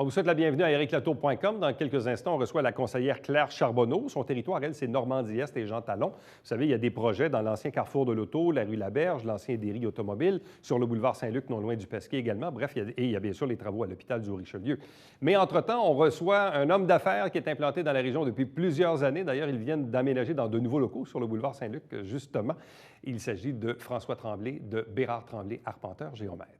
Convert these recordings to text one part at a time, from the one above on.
On vous souhaite la bienvenue à ericlatour.com. Dans quelques instants, on reçoit la conseillère Claire Charbonneau. Son territoire, elle, c'est Normandie-Est et Jean Talon. Vous savez, il y a des projets dans l'ancien carrefour de l'Auto, la rue Laberge, l'ancien dairy automobile, sur le boulevard Saint-Luc, non loin du Pesquet également. Bref, il y a bien sûr les travaux à l'hôpital du Richelieu. Mais entre-temps, on reçoit un homme d'affaires qui est implanté dans la région depuis plusieurs années. D'ailleurs, ils viennent d'aménager dans de nouveaux locaux sur le boulevard Saint-Luc, justement. Il s'agit de François Tremblay, de Bérard Tremblay, arpenteur géomètre.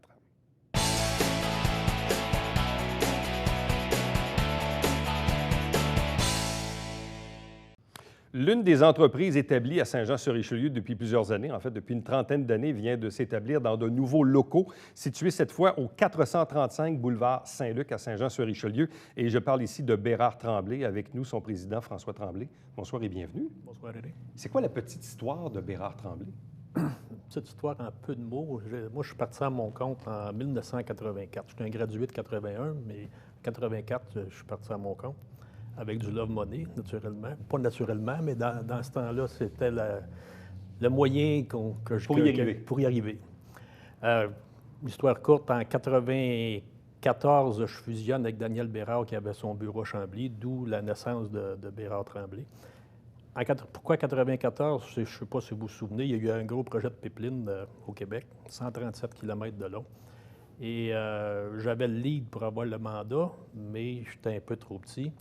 L'une des entreprises établies à Saint-Jean-sur-Richelieu depuis plusieurs années, en fait depuis une trentaine d'années, vient de s'établir dans de nouveaux locaux, situés cette fois au 435 boulevard Saint-Luc à Saint-Jean-sur-Richelieu. Et je parle ici de Bérard Tremblay, avec nous son président François Tremblay. Bonsoir et bienvenue. Bonsoir, Eric. C'est quoi la petite histoire de Bérard Tremblay? Petite histoire en peu de mots. Moi, je suis parti à mon compte en 1984. Je suis un gradué de 81, mais en 84, je suis parti à mon compte. Avec du love money, naturellement. Pas naturellement, mais dans ce temps-là, c'était le moyen pour y arriver. Histoire courte, en 94, je fusionne avec Daniel Bérard qui avait son bureau à Chambly, d'où la naissance de Bérard Tremblay. Pourquoi 94? Je ne sais pas si vous vous souvenez, il y a eu un gros projet de pipeline au Québec, 137 km de long. Et j'avais le lead pour avoir le mandat, mais j'étais un peu trop petit.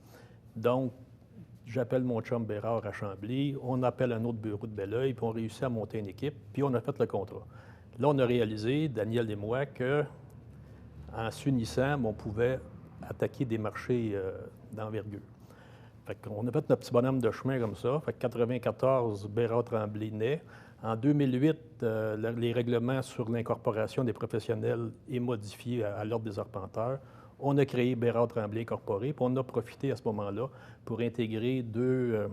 Donc, j'appelle mon chum Bérard à Chambly, on appelle un autre bureau de Belleuil, puis on réussit à monter une équipe, puis on a fait le contrat. Là, on a réalisé, Daniel et moi, qu'en s'unissant, on pouvait attaquer des marchés d'envergure. Fait qu'on a fait notre petit bonhomme de chemin comme ça. Fait que 94, Bérard Tremblay naît. En 2008, les règlements sur l'incorporation des professionnels est modifié à l'Ordre des arpenteurs. On a créé Bérard Tremblay Incorporé, puis on a profité à ce moment-là pour intégrer deux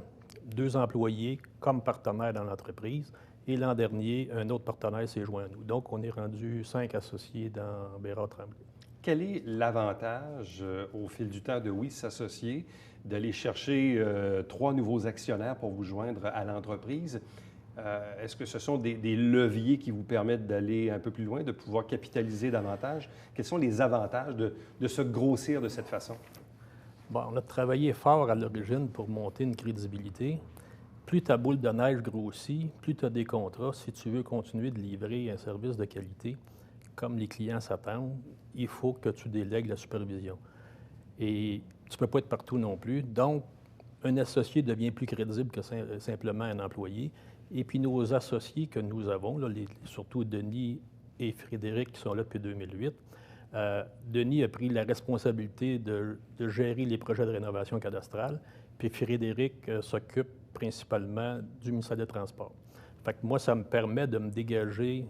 employés comme partenaires dans l'entreprise. Et l'an dernier, un autre partenaire s'est joint à nous. Donc, on est rendu 5 associés dans Bérard Tremblay. Quel est l'avantage, au fil du temps, de s'associer, d'aller chercher 3 nouveaux actionnaires pour vous joindre à l'entreprise? Est-ce que ce sont des leviers qui vous permettent d'aller un peu plus loin, de pouvoir capitaliser davantage? Quels sont les avantages de se grossir de cette façon? Bon, on a travaillé fort à l'origine pour monter une crédibilité. Plus ta boule de neige grossit, plus tu as des contrats. Si tu veux continuer de livrer un service de qualité, comme les clients s'attendent, il faut que tu délègues la supervision. Et tu ne peux pas être partout non plus. Donc, un associé devient plus crédible que simplement un employé. Et puis nos associés que nous avons, là, surtout Denis et Frédéric qui sont là depuis 2008, Denis a pris la responsabilité de gérer les projets de rénovation cadastrale, puis Frédéric s'occupe principalement du ministère des Transports. Fait que moi, ça me permet de me dégager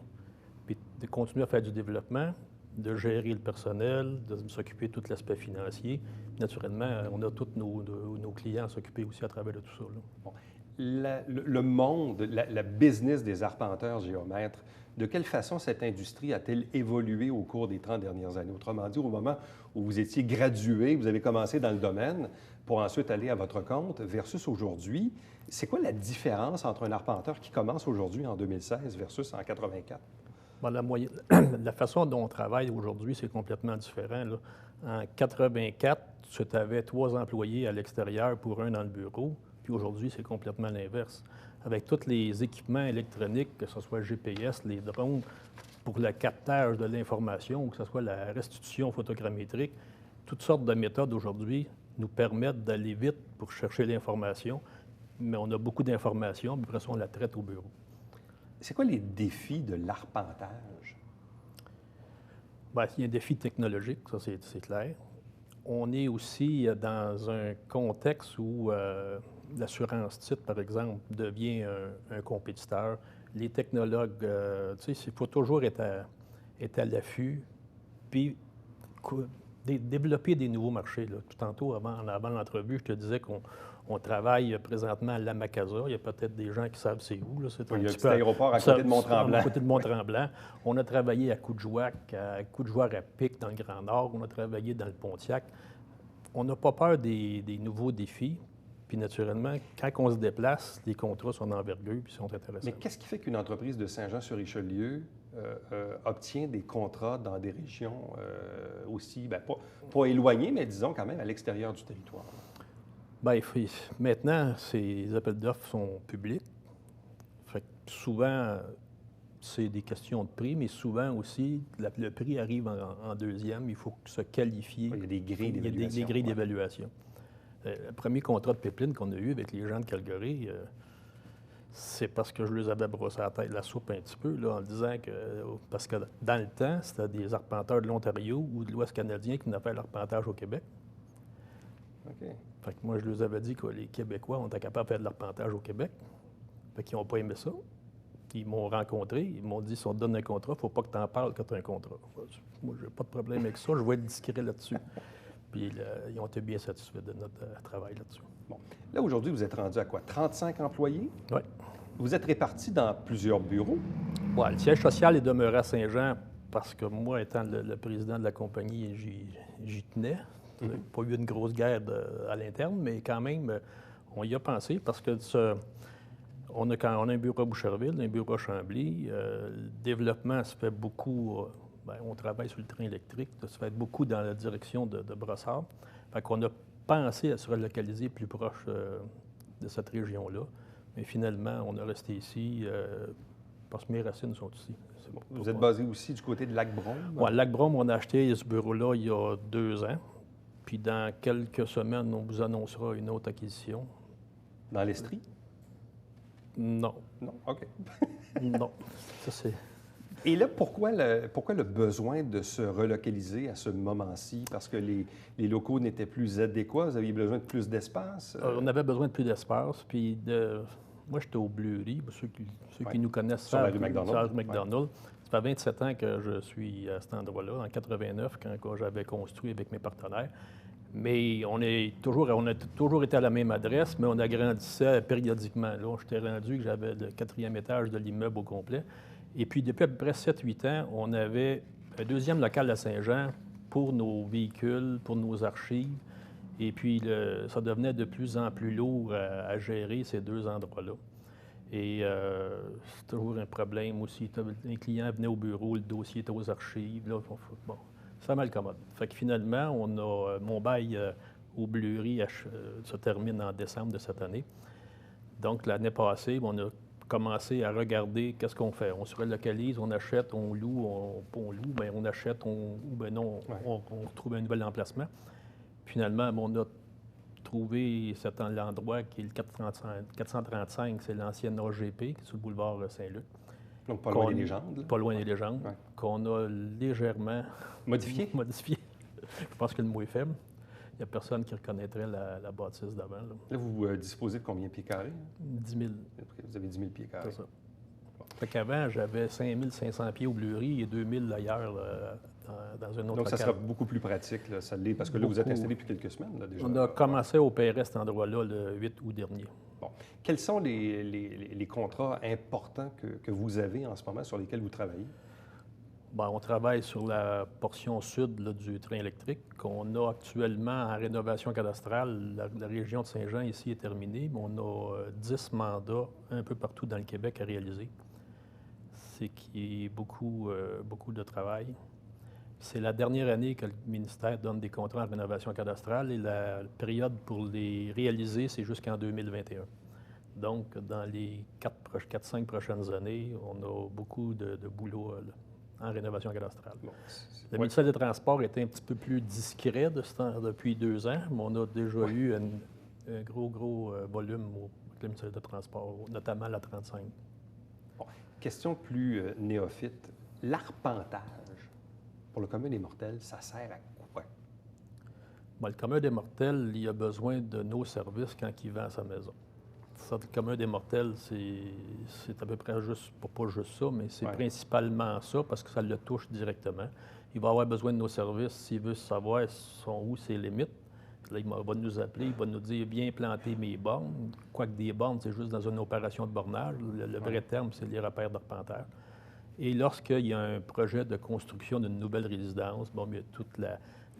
puis de continuer à faire du développement, de gérer le personnel, de s'occuper de tout l'aspect financier. Naturellement, on a tous nos clients à s'occuper aussi à travers de tout ça. Là. Bon. Le monde, la business des arpenteurs géomètres, de quelle façon cette industrie a-t-elle évolué au cours des 30 dernières années? Autrement dit, au moment où vous étiez gradué, vous avez commencé dans le domaine pour ensuite aller à votre compte versus aujourd'hui, c'est quoi la différence entre un arpenteur qui commence aujourd'hui en 2016 versus en 84? Bon, la façon dont on travaille aujourd'hui, c'est complètement différent. Là. En 84, tu avais 3 employés à l'extérieur pour un dans le bureau. Puis aujourd'hui, c'est complètement l'inverse. Avec tous les équipements électroniques, que ce soit le GPS, les drones, pour le captage de l'information, ou que ce soit la restitution photogrammétrique, toutes sortes de méthodes aujourd'hui nous permettent d'aller vite pour chercher l'information. Mais on a beaucoup d'informations, puis après ça, on la traite au bureau. C'est quoi les défis de l'arpentage? Bien, il y a un défi technologique, ça c'est clair. On est aussi dans un contexte où l'assurance titre, par exemple, devient un compétiteur. Les technologues, tu sais, il faut toujours être à l'affût, puis développer des nouveaux marchés. Là. Tout tantôt, avant l'entrevue, je te disais qu'on travaille présentement à Lamakaza. Il y a peut-être des gens qui savent c'est où. Là. Il y a un petit aéroport à côté de Mont-Tremblant. À côté de Mont-Tremblant. On a travaillé à Coudjouac, à Pic, dans le Grand Nord. On a travaillé dans le Pontiac. On n'a pas peur des nouveaux défis. Puis naturellement, quand on se déplace, les contrats sont d'envergure puis sont intéressants. Mais qu'est-ce qui fait qu'une entreprise de Saint-Jean-sur-Richelieu obtient des contrats dans des régions aussi, bien, pas éloignées, mais disons quand même à l'extérieur du territoire? Bien, maintenant, ces appels d'offres sont publics. Fait que souvent, c'est des questions de prix, mais souvent aussi, le prix arrive en deuxième. Il faut se qualifier. Il y a des grilles d'évaluation. Il y a des grilles d'évaluation. Le premier contrat de pipeline qu'on a eu avec les gens de Calgary, c'est parce que je leur avais brossé la soupe un petit peu, là, en disant que... Parce que dans le temps, c'était des arpenteurs de l'Ontario ou de l'Ouest canadien qui venaient faire l'arpentage au Québec. OK. Fait que moi, je leur avais dit que les Québécois, on était capables de faire de l'arpentage au Québec. Fait qu'ils n'ont pas aimé ça. Ils m'ont rencontré, ils m'ont dit, si on te donne un contrat, il ne faut pas que tu en parles quand tu as un contrat. Moi, je n'ai pas de problème avec ça, je vais être discret là-dessus. Puis ils ont été bien satisfaits de notre travail là-dessus. Bon. Là, aujourd'hui, vous êtes rendu à quoi? 35 employés? Oui. Vous êtes répartis dans plusieurs bureaux? Ouais, le siège social est demeuré à Saint-Jean parce que moi, étant le président de la compagnie, j'y tenais. Il n'y a pas eu une grosse guerre à l'interne, mais quand même, on y a pensé parce que on a un bureau à Boucherville, un bureau à Chambly. Le développement se fait beaucoup. On travaille sur le train électrique. Ça se fait beaucoup dans la direction de Brossard. Fait qu'on a pensé à se relocaliser plus proche de cette région-là. Mais finalement, on est resté ici parce que mes racines sont ici. Bon. Vous êtes basé aussi du côté de Lac-Brome? Oui, Lac-Brome, on a acheté ce bureau-là il y a 2 ans. Puis dans quelques semaines, on vous annoncera une autre acquisition. Dans l'Estrie? Non. Non, OK. Non. Ça, c'est... Et là, pourquoi le besoin de se relocaliser à ce moment-ci? Parce que les locaux n'étaient plus adéquats? Vous aviez besoin de plus d'espace? On avait besoin de plus d'espace. Puis moi, j'étais au Bleury. Ceux qui nous connaissent sur la rue McDonald. Sur la rue McDonald. Ça fait 27 ans que je suis à cet endroit-là, en 89, quand j'avais construit avec mes partenaires. Mais on a toujours été à la même adresse, mais on agrandissait périodiquement. Là, j'étais rendu que j'avais le 4e étage de l'immeuble au complet. Et puis, depuis à peu près 7-8 ans, on avait un deuxième local à Saint-Jean pour nos véhicules, pour nos archives. Et puis, ça devenait de plus en plus lourd à gérer ces 2 endroits-là. Et c'est toujours un problème aussi. Un client venait au bureau, le dossier était aux archives. Là, bon, c'est mal commode. Fait que finalement, mon bail au Bleury se termine en décembre de cette année. Donc, l'année passée, on a commencé à regarder qu'est-ce qu'on fait. On se relocalise, on achète, on loue, on loue, bien on achète, ou bien non, on trouve un nouvel emplacement. Finalement, on a trouvé l'endroit qui est le 435, c'est l'ancienne AGP, qui est sur le boulevard Saint-Luc. Donc, pas loin des légendes. Pas loin des légendes, qu'on a légèrement... Modifié? Modifié. Je pense que le mot est faible. Il n'y a personne qui reconnaîtrait la bâtisse d'avant. Là, vous disposez de combien de pieds carrés? 10 000. Vous avez 10 000 pieds carrés. C'est ça. Bon. Fait qu'avant, j'avais 5 500 pieds au Bleury et 2 000 ailleurs dans un autre local. Donc, ça sera beaucoup plus pratique, là, ça l'est, parce que là, vous êtes installé depuis quelques semaines, là, déjà. On a commencé à opérer cet endroit-là le 8 août dernier. Bon. Quels sont les contrats importants que vous avez en ce moment sur lesquels vous travaillez? Bien, on travaille sur la portion sud là, du train électrique qu'on a actuellement en rénovation cadastrale. La région de Saint-Jean ici est terminée, mais on a 10 mandats un peu partout dans le Québec à réaliser. C'est qu'il y a beaucoup de travail. C'est la dernière année que le ministère donne des contrats en rénovation cadastrale et la période pour les réaliser, c'est jusqu'en 2021. Donc, dans les 4-5 prochaines années, on a beaucoup de boulot en rénovation cadastrale. Bon, le ministère des Transports était un petit peu plus discret depuis 2 ans, mais on a déjà eu un gros volume avec le ministère des Transports, notamment la 35. Bon. Question plus néophyte. L'arpentage, pour le commun des mortels, ça sert à quoi? Bien, le commun des mortels, il a besoin de nos services quand il vend sa maison. Ça, le commun des mortels, c'est à peu près juste, pas juste ça, mais c'est principalement ça parce que ça le touche directement. Il va avoir besoin de nos services s'il veut savoir où ses limites. Là, il va nous appeler, il va nous dire « Viens planter mes bornes ». Quoique des bornes, c'est juste dans une opération de bornage. Le vrai terme, c'est les repères d'arpenteurs. Et lorsqu'il y a un projet de construction d'une nouvelle résidence, bon, il y a tout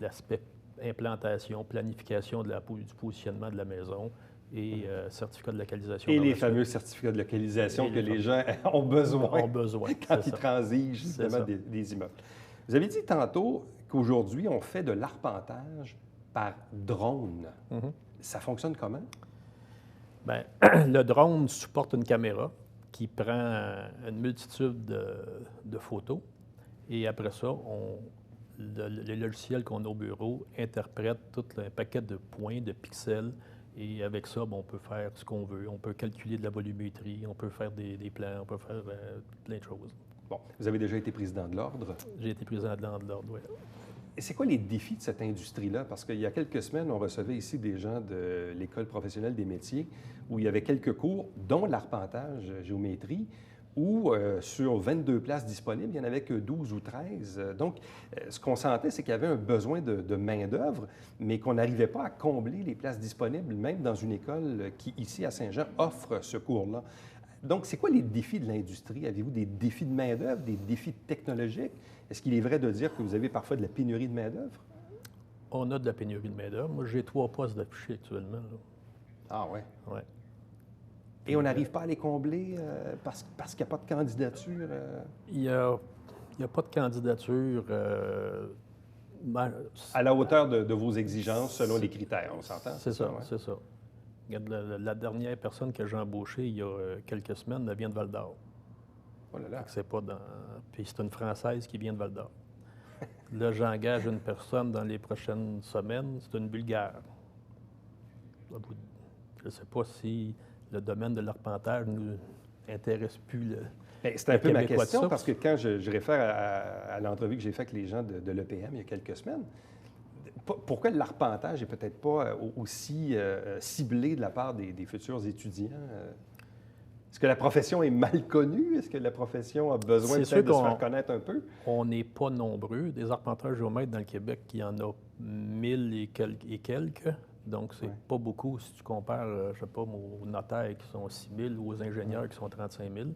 l'aspect implantation, planification du positionnement de la maison. et certificat de localisation. Et les fameux certificats de localisation que les gens ont besoin quand ils transigent justement des immeubles. Vous avez dit tantôt qu'aujourd'hui, on fait de l'arpentage par drone. Ça fonctionne comment? Bien, le drone supporte une caméra qui prend une multitude de photos. Et après ça, les logiciels qu'on a au bureau interprètent tout un paquet de points, de pixels. Et avec ça, on peut faire ce qu'on veut. On peut calculer de la volumétrie, on peut faire des plans, on peut faire plein de choses. Bon, vous avez déjà été président de l'Ordre. J'ai été président de l'Ordre, oui. Et c'est quoi les défis de cette industrie-là? Parce qu'il y a quelques semaines, on recevait ici des gens de l'École professionnelle des métiers où il y avait quelques cours, dont l'arpentage, géométrie, où sur 22 places disponibles, il n'y en avait que 12 ou 13. Donc, ce qu'on sentait, c'est qu'il y avait un besoin de main-d'œuvre, mais qu'on n'arrivait pas à combler les places disponibles, même dans une école qui, ici à Saint-Jean, offre ce cours-là. Donc, c'est quoi les défis de l'industrie? Avez-vous des défis de main-d'œuvre, des défis technologiques? Est-ce qu'il est vrai de dire que vous avez parfois de la pénurie de main-d'œuvre? On a de la pénurie de main-d'œuvre. Moi, j'ai 3 postes d'affichés actuellement. Là. Ah oui? Oui. Et on n'arrive pas à les combler parce qu'il n'y a pas de candidature? Il n'y a pas de candidature. À la hauteur de vos exigences, selon les critères, on s'entend? C'est ça, c'est ça. Regarde, la dernière personne que j'ai embauchée il y a quelques semaines, elle vient de Val-d'Or. Oh là là. C'est pas dans... Puis c'est une Française qui vient de Val-d'Or. Là, j'engage une personne dans les prochaines semaines, c'est une Bulgare. Je ne sais pas si le domaine de l'arpentage nous intéresse plus. C'est un peu ma question, parce que quand je réfère à l'entrevue que j'ai faite avec les gens de l'EPM il y a quelques semaines, pourquoi l'arpentage n'est peut-être pas aussi ciblé de la part des futurs étudiants? Est-ce que la profession est mal connue? Est-ce que la profession a besoin peut-être de se faire connaître un peu? On n'est pas nombreux. Des arpenteurs géomètres dans le Québec, il y en a 1000 et quelques. Donc, c'est pas beaucoup si tu compares, je ne sais pas, aux notaires qui sont 6 000 ou aux ingénieurs qui sont 35 000.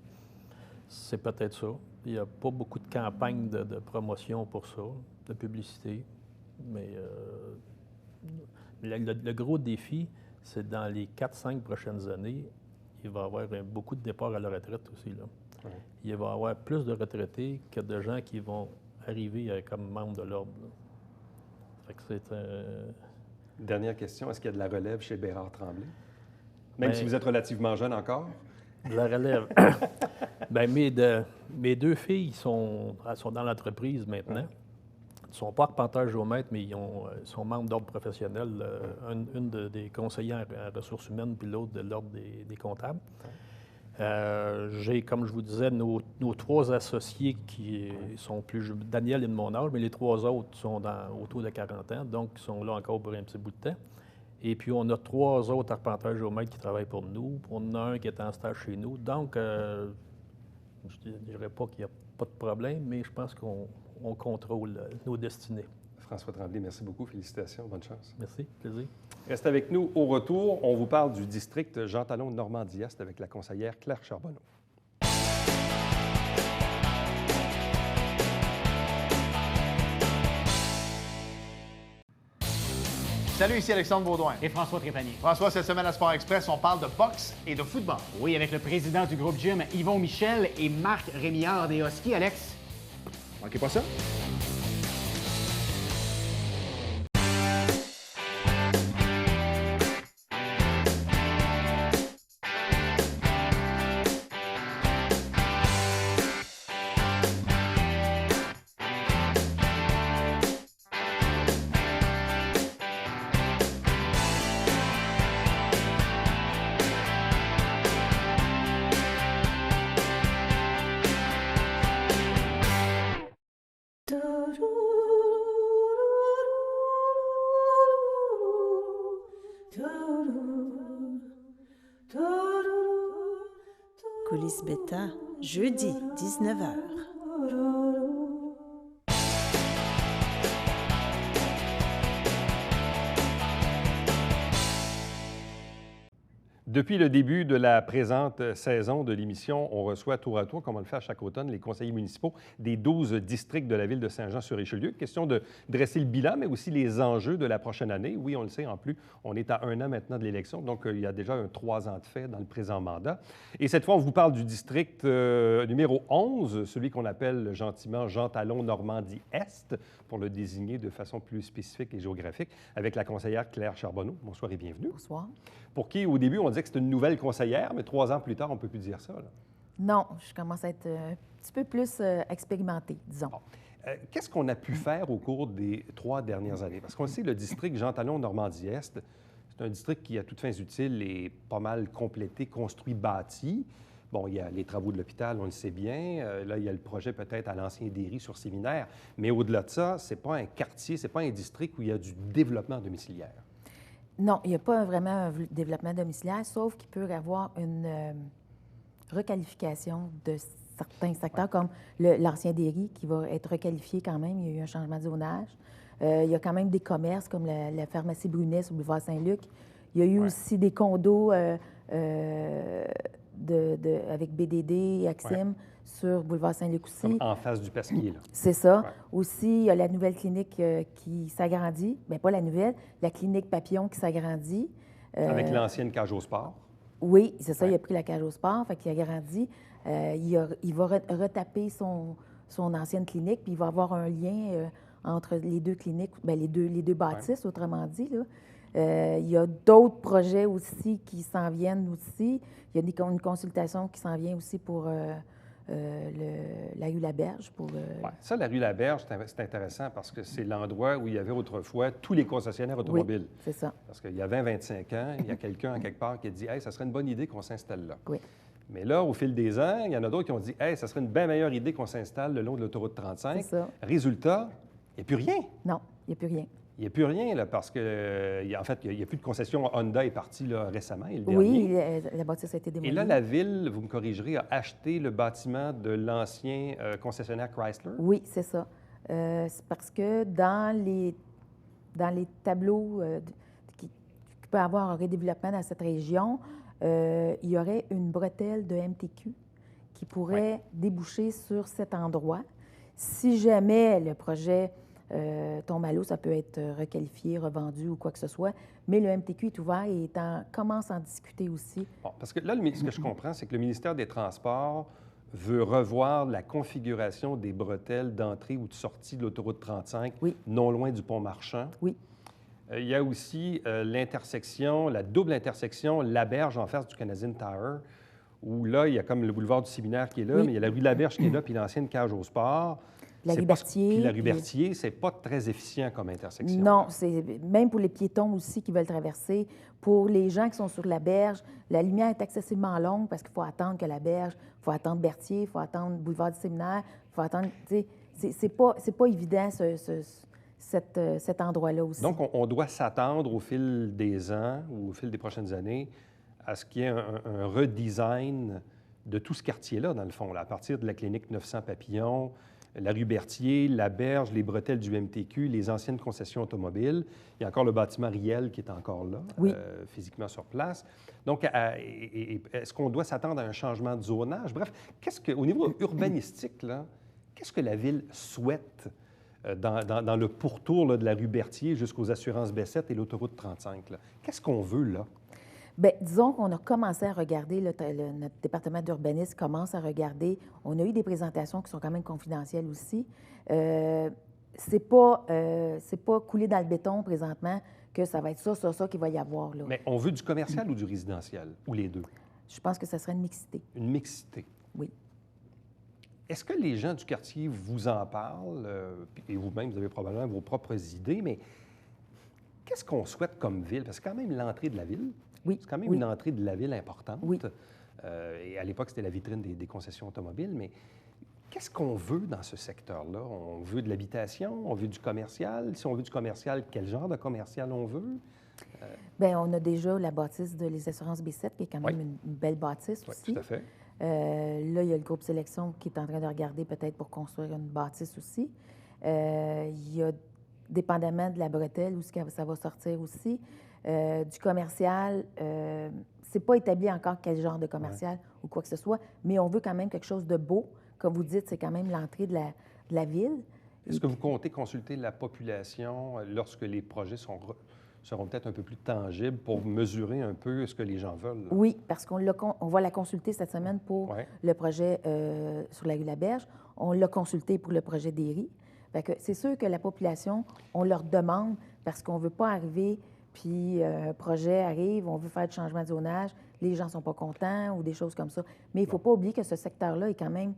C'est peut-être ça. Il n'y a pas beaucoup de campagnes de promotion pour ça, de publicité. Mais le gros défi, c'est dans les 4-5 prochaines années, il va y avoir beaucoup de départs à la retraite aussi. Là. Ouais. Il va y avoir plus de retraités que de gens qui vont arriver comme membres de l'Ordre. Fait que c'est Dernière question, est-ce qu'il y a de la relève chez Bérard Tremblay? Même si vous êtes relativement jeune encore? De la relève. Bien, mes 2 filles elles sont dans l'entreprise maintenant. Ils ne sont pas arpenteurs géomètres, mais ils sont membres d'ordre professionnel. Une des conseillères en ressources humaines, puis l'autre de l'ordre des comptables. J'ai, comme je vous disais, nos 3 associés qui sont plus jeunes. Daniel est de mon âge, mais les 3 autres sont autour de 40 ans, donc ils sont là encore pour un petit bout de temps. Et puis, on a 3 autres arpenteurs géomètres qui travaillent pour nous. On en a un qui est en stage chez nous. Donc, je ne dirais pas qu'il n'y a pas de problème, mais je pense qu'on contrôle nos destinées. François Tremblay, merci beaucoup. Félicitations. Bonne chance. Merci. Plaisir. Restez avec nous. Au retour, on vous parle du district Jean Talon de Normandie-Est avec la conseillère Claire Charbonneau. Salut, ici Alexandre Baudouin. Et François Trépanier. François, cette semaine à Sport Express, on parle de boxe et de football. Oui, avec le président du groupe Gym, Yvon Michel, et Marc Rémillard des Huskies. Alex? Manquez pas ça. Coulisses Bêta, jeudi, 19h. Depuis le début de la présente saison de l'émission, on reçoit tour à tour, comme on le fait à chaque automne, les conseillers municipaux des 12 districts de la ville de Saint-Jean-sur-Richelieu. Question de dresser le bilan, mais aussi les enjeux de la prochaine année. Oui, on le sait, en plus, on est à 1 an maintenant de l'élection, donc il y a déjà 3 ans de fait dans le présent mandat. Et cette fois, on vous parle du district numéro 11, celui qu'on appelle gentiment Jean Talon Normandie-Est, pour le désigner de façon plus spécifique et géographique, avec la conseillère Claire Charbonneau. Bonsoir et bienvenue. Bonsoir. Pour qui, au début, on disait que c'était une nouvelle conseillère, mais 3 ans plus tard, on ne peut plus dire ça. Là. Non, je commence à être un petit peu plus expérimentée, disons. Bon. Qu'est-ce qu'on a pu faire au cours des 3 dernières années? Parce qu'on sait, le district Jean Talon Normandie-Est, c'est un district qui, à toutes fins utiles, est pas mal complété, construit, bâti. Bon, il y a les travaux de l'hôpital, on le sait bien. Là, il y a le projet peut-être à l'ancien Derry sur Séminaire. Mais au-delà de ça, ce n'est pas un quartier, ce n'est pas un district où il y a du développement domiciliaire. Non, il n'y a pas vraiment un développement domiciliaire, sauf qu'il peut y avoir une requalification de certains secteurs, comme l'ancien Derry, qui va être requalifié quand même. Il y a eu un changement de zonage. Il y a quand même des commerces, comme la pharmacie Brunet sur le boulevard Saint-Luc. Il y a eu aussi des condos avec BDD et Axim sur boulevard Saint-Luc aussi. Comme en face du Pasquier, là. C'est ça. Ouais. Aussi, il y a la nouvelle clinique qui s'agrandit. Bien, pas la nouvelle, la clinique Papillon qui s'agrandit. Avec l'ancienne cage au sport. Oui, c'est ça. Ouais. Il a pris la cage au sport, fait qu'il a grandi. Il va retaper son ancienne clinique, puis il va avoir un lien entre les deux cliniques, bien, les deux bâtisses, autrement dit, là. Il y a d'autres projets aussi qui s'en viennent aussi. Il y a une consultation qui s'en vient aussi pour la rue Laberge. Ouais. Ça, la rue Laberge, c'est intéressant parce que c'est l'endroit où il y avait autrefois tous les concessionnaires automobiles. Oui, c'est ça. Parce qu'il y a 20-25 ans, il y a quelqu'un à quelque part qui a dit « Hey, ça serait une bonne idée qu'on s'installe là. » Oui. Mais là, au fil des ans, il y en a d'autres qui ont dit « Hey, ça serait une bien meilleure idée qu'on s'installe le long de l'autoroute 35. » C'est ça. Résultat, il n'y a plus rien. Non, il n'y a plus rien. Il n'y a plus rien, là, parce que, en fait, il n'y a plus de concession. Honda est parti là, récemment, le dernier. Oui, la bâtisse a été démolie. Et là, la Ville, vous me corrigerez, a acheté le bâtiment de l'ancien concessionnaire Chrysler. Oui, c'est ça. C'est parce que dans les tableaux qui peut avoir un redéveloppement dans cette région, il y aurait une bretelle de MTQ qui pourrait déboucher sur cet endroit. Si jamais le projet tombe à l'eau, ça peut être requalifié, revendu ou quoi que ce soit, mais le MTQ est ouvert et commence à en discuter aussi. Bon, parce que là, ce que je comprends, c'est que le ministère des Transports veut revoir la configuration des bretelles d'entrée ou de sortie de l'autoroute 35, non loin du pont Marchand. Oui. Il y a aussi l'intersection, la double intersection Laberge en face du Canadian Tower, où là, il y a comme le boulevard du Séminaire qui est là, mais il y a la rue Laberge qui est là, puis l'ancienne cage au sport. La rue Berthier. Puis la rue Berthier, c'est pas très efficient comme intersection. Non, c'est même pour les piétons aussi qui veulent traverser. Pour les gens qui sont sur la berge, la lumière est excessivement longue parce qu'il faut attendre que la berge, il faut attendre Berthier, il faut attendre le boulevard du Séminaire, il faut attendre... C'est pas évident, cet endroit-là aussi. Donc, on doit s'attendre au fil des ans ou au fil des prochaines années à ce qu'il y ait un redesign de tout ce quartier-là, dans le fond, là, à partir de la clinique 900 Papillon, la rue Berthier, la berge, les bretelles du MTQ, les anciennes concessions automobiles. Il y a encore le bâtiment Riel qui est encore là, physiquement sur place. Donc, est-ce qu'on doit s'attendre à un changement de zonage? Bref, au niveau urbanistique, là, qu'est-ce que la Ville souhaite dans le pourtour là, de la rue Berthier jusqu'aux assurances B7 et l'autoroute 35? Là? Qu'est-ce qu'on veut là? Bien, disons qu'on a commencé à regarder, notre département d'urbanisme commence à regarder. On a eu des présentations qui sont quand même confidentielles aussi. C'est pas coulé dans le béton présentement que ça va être ça qu'il va y avoir. Là. Mais on veut du commercial ou du résidentiel? Ou les deux? Je pense que ça serait une mixité. Une mixité? Oui. Est-ce que les gens du quartier vous en parlent? Et vous-même, vous avez probablement vos propres idées, mais qu'est-ce qu'on souhaite comme ville? Parce que c'est quand même l'entrée de la ville. Oui. C'est quand même une entrée de la ville importante. Oui. Et à l'époque, c'était la vitrine des concessions automobiles. Mais qu'est-ce qu'on veut dans ce secteur-là? On veut de l'habitation? On veut du commercial? Si on veut du commercial, quel genre de commercial on veut? Bien, on a déjà la bâtisse de les assurances B7, qui est quand même une belle bâtisse aussi. Tout à fait. Là, il y a le groupe Sélection qui est en train de regarder peut-être pour construire une bâtisse aussi. Il y a, dépendamment de la bretelle, où ça va sortir aussi. Du commercial, c'est pas établi encore quel genre de commercial ou quoi que ce soit, mais on veut quand même quelque chose de beau. Comme vous dites, c'est quand même l'entrée de la ville. Est-ce que vous comptez consulter la population lorsque les projets seront peut-être un peu plus tangibles pour mesurer un peu ce que les gens veulent? Là? Oui, parce on va la consulter cette semaine pour le projet sur la rue Laberge. On l'a consulté pour le projet d'Éry. Fait que c'est sûr que la population, on leur demande parce qu'on ne veut pas arriver, puis un projet arrive, on veut faire du changement de zonage, les gens ne sont pas contents ou des choses comme ça. Mais il ne faut pas oublier que ce secteur-là est quand même,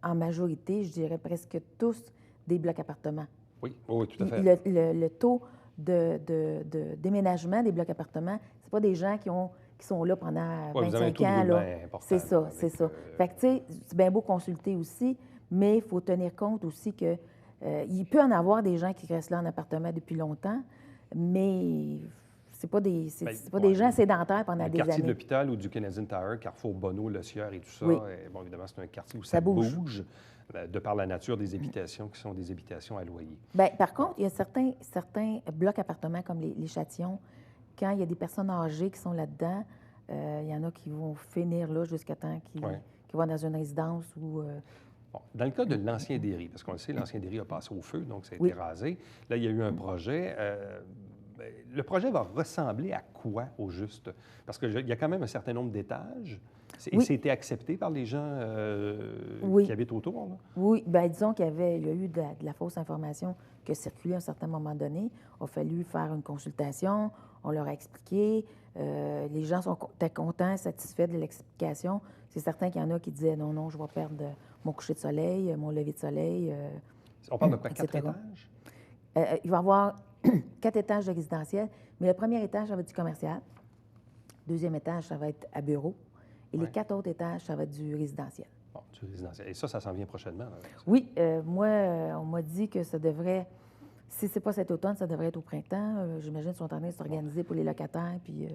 en majorité, je dirais presque tous, des blocs appartements. Oui, oui, tout à fait. Le taux de déménagement des blocs appartements, c'est pas des gens qui sont là pendant 25 ans. Là. C'est ça, c'est ça. Fait que, tu sais, c'est bien beau consulter aussi, mais il faut tenir compte aussi que il peut en avoir des gens qui restent là en appartement depuis longtemps, mais c'est pas des gens sédentaires pendant des années. Le quartier de l'hôpital ou du Canadian Tire, Carrefour Bonneau, Le Sieur et tout ça, bon, évidemment, c'est un quartier où ça bouge. De par la nature des habitations qui sont des habitations à loyer. Bien, par contre, il y a certains blocs appartements comme les Châtillons, quand il y a des personnes âgées qui sont là-dedans, il y en a qui vont finir là jusqu'à temps qu'ils vont dans une résidence ou... Bon, dans le cas de l'ancien Déry, parce qu'on le sait, l'ancien Déry a passé au feu, donc ça a été rasé. Là, il y a eu un projet. Le projet va ressembler à quoi, au juste? Parce qu'il y a quand même un certain nombre d'étages. Et c'était accepté par les gens qui habitent autour? Là? Oui. Bien, disons qu'il y a eu de la fausse information qui a circulé à un certain moment donné. Il a fallu faire une consultation. On leur a expliqué. Les gens étaient contents, satisfaits de l'explication. C'est certain qu'il y en a qui disaient non, je vais perdre mon coucher de soleil, mon lever de soleil. On parle de quoi, 4 étages? Il va y avoir 4 étages de résidentiel, mais le premier étage, ça va être du commercial. Deuxième étage, ça va être à bureau. Et les 4 autres étages, ça va être du résidentiel. Bon, du résidentiel. Et ça s'en vient prochainement? Là, oui. Moi, on m'a dit que ça devrait... Si ce n'est pas cet automne, ça devrait être au printemps. J'imagine qu'ils sont en train de s'organiser pour les locataires. Puis,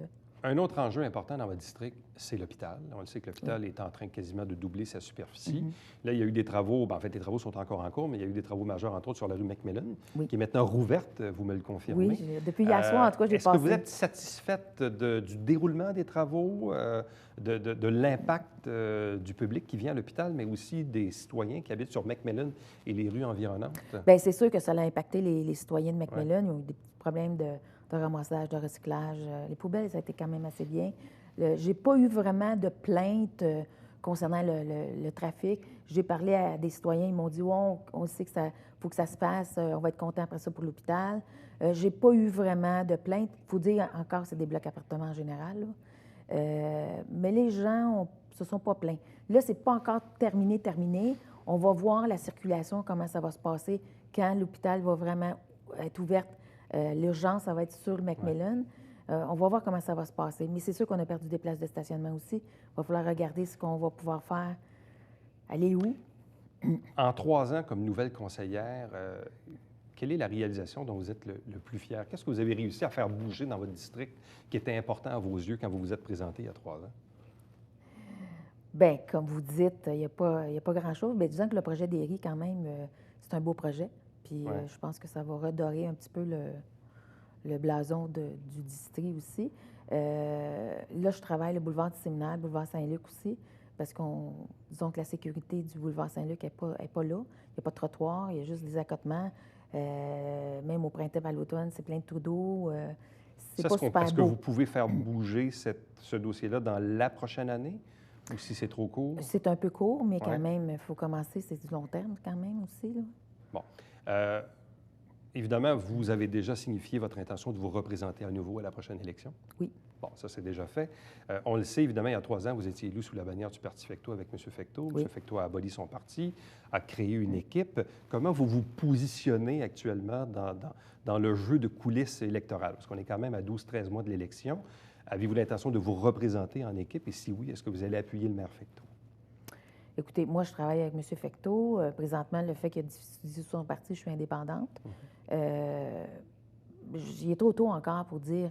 Un autre enjeu important dans votre district, c'est l'hôpital. On le sait que l'hôpital est en train quasiment de doubler sa superficie. Là, il y a eu des travaux. Bien, en fait, les travaux sont encore en cours, mais il y a eu des travaux majeurs, entre autres, sur la rue Macmillan, qui est maintenant rouverte, vous me le confirmez. Oui, depuis hier soir, en tout cas, j'ai passé. Est-ce que vous êtes satisfaite du déroulement des travaux, de l'impact du public qui vient à l'hôpital, mais aussi des citoyens qui habitent sur Macmillan et les rues environnantes? Bien, c'est sûr que ça a impacté les citoyens de Macmillan. Ils ont eu des petits problèmes de ramassage, de recyclage. Les poubelles, ça a été quand même assez bien. J'ai pas eu vraiment de plaintes concernant le trafic. J'ai parlé à des citoyens, ils m'ont dit on sait que ça faut que ça se fasse, on va être content après ça pour l'hôpital. J'ai pas eu vraiment de plaintes. Il faut dire encore, c'est des blocs appartements en général. Là. Mais les gens se sont pas plaints. Là, c'est pas encore terminé. On va voir la circulation, comment ça va se passer quand l'hôpital va vraiment être ouverte. L'urgence, ça va être sur le Macmillan. On va voir comment ça va se passer. Mais c'est sûr qu'on a perdu des places de stationnement aussi. Il va falloir regarder ce qu'on va pouvoir faire. Aller où? En 3 ans, comme nouvelle conseillère, quelle est la réalisation dont vous êtes le plus fier? Qu'est-ce que vous avez réussi à faire bouger dans votre district qui était important à vos yeux quand vous vous êtes présenté il y a 3 ans? Bien, comme vous dites, il n'y a pas grand-chose. Bien, disons que le projet d'Éry, quand même, c'est un beau projet. Puis je pense que ça va redorer un petit peu le blason du district aussi. Là, je travaille le boulevard du Séminaire, le boulevard Saint-Luc aussi, parce disons que la sécurité du boulevard Saint-Luc n'est pas là. Il n'y a pas de trottoir, il y a juste des accotements. Même au printemps, à l'automne, c'est plein de trous d'eau. C'est pas super beau. Est-ce que vous pouvez faire bouger ce dossier-là dans la prochaine année? Ou si c'est trop court? C'est un peu court, mais quand même, il faut commencer. C'est du long terme quand même aussi. Là. Bon. Évidemment, vous avez déjà signifié votre intention de vous représenter à nouveau à la prochaine élection. Oui. Bon, ça, c'est déjà fait. On le sait, évidemment, il y a 3 ans, vous étiez élu sous la bannière du Parti Fecteau avec M. Fecteau. Oui. M. Fecteau a aboli son parti, a créé une équipe. Comment vous vous positionnez actuellement dans le jeu de coulisses électorales? Parce qu'on est quand même à 12-13 mois de l'élection. Avez-vous l'intention de vous représenter en équipe? Et si oui, est-ce que vous allez appuyer le maire Fecteau? Écoutez, moi, je travaille avec M. Fecteau. Présentement, le fait qu'il a dissous son parti, je suis indépendante. Il est trop tôt encore pour dire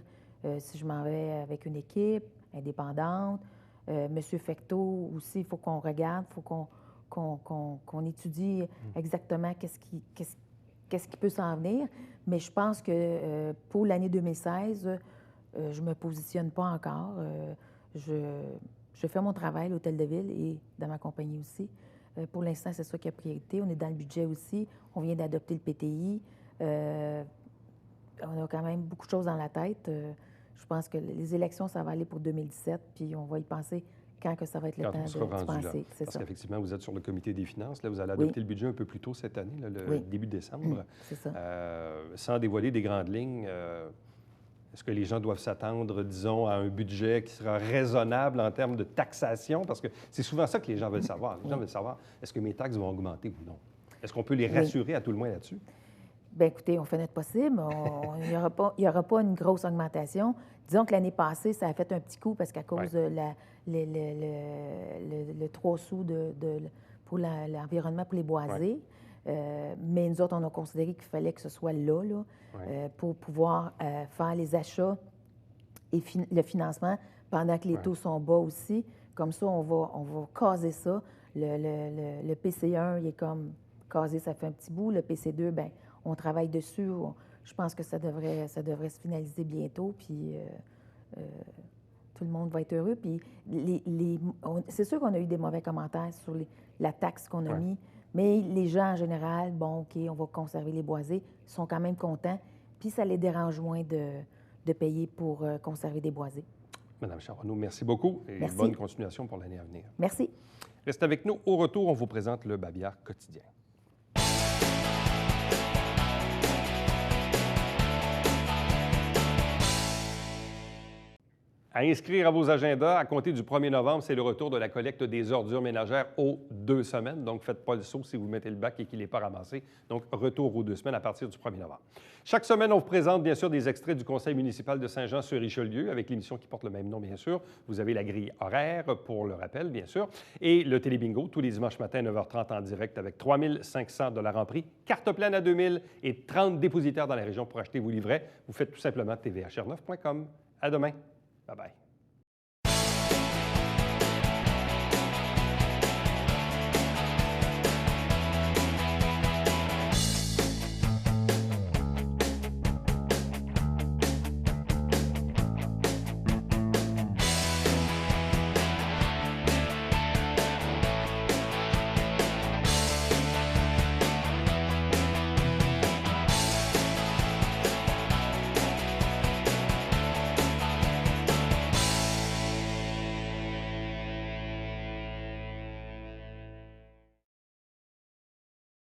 si je m'en vais avec une équipe indépendante. M. Fecteau aussi, il faut qu'on regarde, il faut qu'on étudie exactement qu'est-ce qui peut s'en venir. Mais je pense que pour l'année 2016, je ne me positionne pas encore. Je fais mon travail à l'Hôtel de Ville et dans ma compagnie aussi. Pour l'instant, c'est ça qui a priorité. On est dans le budget aussi. On vient d'adopter le PTI. On a quand même beaucoup de choses dans la tête. Je pense que les élections, ça va aller pour 2017, puis on va y penser quand que ça va être le temps de penser. C'est Parce ça. qu'effectivement, vous êtes sur le comité des finances. Là, vous allez adopter le budget un peu plus tôt cette année, là, le début décembre. C'est ça. Sans dévoiler des grandes lignes, est-ce que les gens doivent s'attendre, disons, à un budget qui sera raisonnable en termes de taxation? Parce que c'est souvent ça que les gens veulent savoir. Les gens veulent savoir, est-ce que mes taxes vont augmenter ou non? Est-ce qu'on peut les rassurer à tout le moins là-dessus? Bien, écoutez, on fait notre possible. Il n'y aura pas une grosse augmentation. Disons que l'année passée, ça a fait un petit coup parce qu'à cause de le 3 sous pour l'environnement pour les boisés. Mais nous autres, on a considéré qu'il fallait que ce soit là pour pouvoir faire les achats et le financement pendant que les taux sont bas aussi. Comme ça, on va caser ça. Le PC1, il est comme casé, ça fait un petit bout. Le PC2, bien, on travaille dessus. Je pense que ça devrait se finaliser bientôt, puis tout le monde va être heureux. Puis c'est sûr qu'on a eu des mauvais commentaires sur la taxe qu'on a mis, mais les gens en général, bon, OK, on va conserver les boisés, sont quand même contents, puis ça les dérange moins de payer pour conserver des boisés. Madame Charbonneau, merci beaucoup et bonne continuation pour l'année à venir. Merci. Restez avec nous. Au retour, on vous présente le Babillard quotidien. À inscrire à vos agendas, à compter du 1er novembre, c'est le retour de la collecte des ordures ménagères aux 2 semaines. Donc, faites pas le saut si vous mettez le bac et qu'il n'est pas ramassé. Donc, retour aux 2 semaines à partir du 1er novembre. Chaque semaine, on vous présente bien sûr des extraits du Conseil municipal de Saint-Jean-sur-Richelieu avec l'émission qui porte le même nom, bien sûr. Vous avez la grille horaire pour le rappel, bien sûr, et le télébingo tous les dimanches matins à 9h30 en direct avec 3 500 $ en prix, carte pleine à 2 000 et 30 dépositaires dans la région pour acheter vos livrets. Vous faites tout simplement tvhr9.com. À demain. Bye-bye.